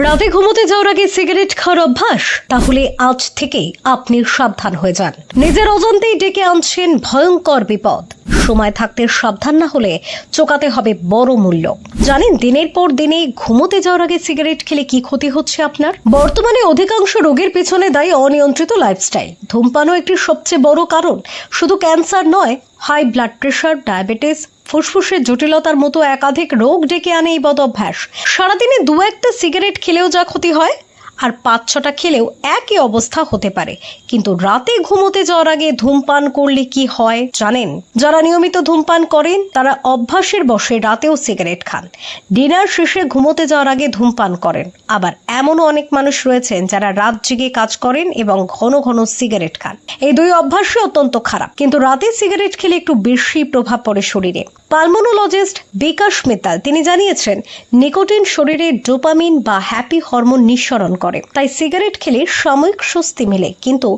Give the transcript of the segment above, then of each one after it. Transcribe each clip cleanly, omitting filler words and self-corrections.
রাতে ঘুমোতে যাওয়ার আগে সিগারেট খাওয়ার অভ্যাস? তাহলে আজ থেকেই আপনি সাবধান হয়ে যান। নিজের অজান্তেই ডেকে আনছেন ভয়ঙ্কর বিপদ। সময় থাকতে সাবধান না হলে চোকাতে হবে বড় মূল্য। জানেন দিনের পর দিনে ঘুমোতে যাওয়ার আগে সিগারেট খেলে কি ক্ষতি হচ্ছে আপনার? বর্তমানে অধিকাংশ রোগের পেছনে দায়ী অনিয়ন্ত্রিত লাইফস্টাইল। ধূমপানও একটি সবচেয়ে বড় কারণ। শুধু ক্যান্সার নয়, হাই ব্লাড প্রেশার, ডায়াবেটিস, ফুসফুসের জটিলতার মতো একাধিক রোগ ডেকে আনে এই বদ অভ্যাস। সারাদিনে দু একটা সিগারেট খেলেও যা ক্ষতি হয়, আর 5-6টা খেলেও একই অবস্থা হতে পারে। কিন্তু রাতে ঘুমোতে যাওয়ার আগে ধূমপান করলে কি হয় জানেন? যারা নিয়মিত ধূমপান করেন তারা অভ্যাসের বশে রাতেও সিগারেট খান, ডিনার শেষে ঘুমোতে যাওয়ার আগে ধূমপান করেন। আবার এমনও অনেক মানুষ রয়েছেন যারা রাত জেগে কাজ করেন এবং ঘন ঘন সিগারেট খান। এই দুই অভ্যাসই অত্যন্ত খারাপ, কিন্তু রাতে সিগারেট খেলে একটু বেশি প্রভাব পড়ে শরীরে। পালমোনোলজিস্ট বিকাশ মিত্তাল তিনি জানিয়েছেন, নিকোটিন শরীরে ডোপামিন বা হ্যাপি হরমোন নিঃসরণ করে, তাই সিগারেট খেলে সাময়িক স্বস্তি মেলে। কিন্তু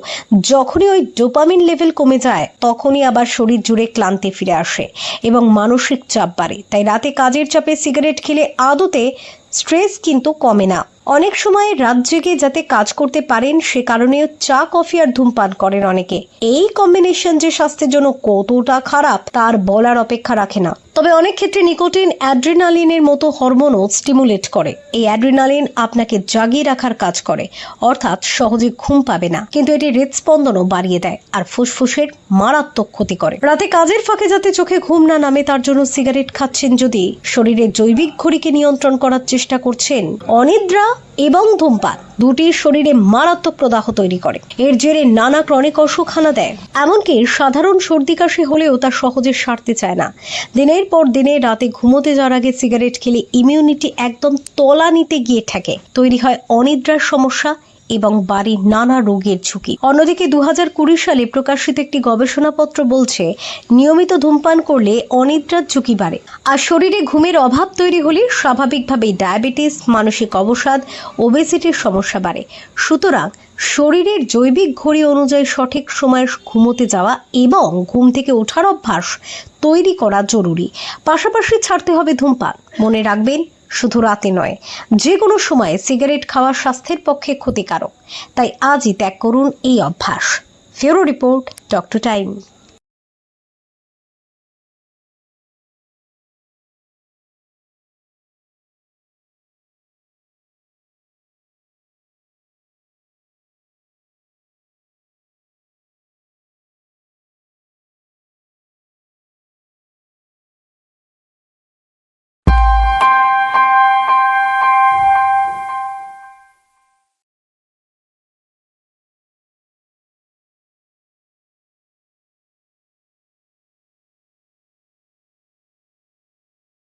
যখনই ওই ডোপামিন লেভেল কমে যায় তখনই আবার শরীর জুড়ে ক্লান্তি ফিরে আসে এবং মানসিক চাপ বাড়ে। তাই রাতে কাজের চাপে সিগারেট খেলে আদতে স্ট্রেস কিন্তু কমে না। অনেক সময় রাত জেগে যাতে কাজ করতে পারেন সে কারণে চা, কফি আর ধূমপান করেন অনেকে। এই কম্বিনেশন যে স্বাস্থ্যের জন্য কতটা খারাপ তার বলার অপেক্ষা রাখে না। তবে অনেক ক্ষেত্রে নিকোটিন অ্যাড্রিনালিনের মতো হরমোনও স্টিমুলেট করে। এই অ্যাড্রিনালিন আপনাকে জাগিয়ে রাখার কাজ করে, অর্থাৎ সহজে ঘুম পাবে না, কিন্তু এটি হৃদস্পন্দনও বাড়িয়ে দেয় আর ফুসফুসের মারাত্মক ক্ষতি করে। রাতে কাজের ফাঁকে যাতে চোখে ঘুম না নামে তার জন্য সিগারেট খাচ্ছেন, যদি শরীরের জৈবিক ঘড়িকে নিয়ন্ত্রণ করার চেষ্টা করছেন, অনিদ্রা এবং ধূমপান দুটি শরীরে মারাত্মক প্রদাহ তৈরি করে। এর জেরে নানা ক্রনিক অসুখ হানা দেয়। এমনকি সাধারণ সর্দি কাশি হলেও তা সহজে সারতে চায় না। দিনের পর দিনে রাতে ঘুমোতে যাওয়ার আগে সিগারেট খেলে ইমিউনিটি একদম তলানিতে গিয়ে ঠেকে, তৈরি হয় অনিদ্রার সমস্যা এবং বাড়ির নানা রোগের ঝুঁকি। অন্যদিকে 2020 সালে প্রকাশিত একটি গবেষণাপত্র বলছে, নিয়মিত ধূমপান করলে অনিদ্রার ঝুঁকি বাড়ে, আর শরীরে ঘুমের অভাব তৈরি হলে স্বাভাবিকভাবেই ডায়াবেটিস, মানসিক অবসাদ, ওবেসিটির সমস্যা বাড়ে। সুতরাং শরীরের জৈবিক ঘড়ি অনুযায়ী সঠিক সময়ে ঘুমোতে যাওয়া এবং ঘুম থেকে ওঠার অভ্যাস তৈরি করা জরুরি। পাশাপাশি ছাড়তে হবে ধূমপান। মনে রাখবেন, শুধু রাতে নয়, যে কোনো সময়ে সিগারেট খাওয়া স্বাস্থ্যের পক্ষে ক্ষতিকারক। তাই আজই ত্যাগ করুন এই অভ্যাস। ফিউরো রিপোর্ট, ডক্টর টাইম।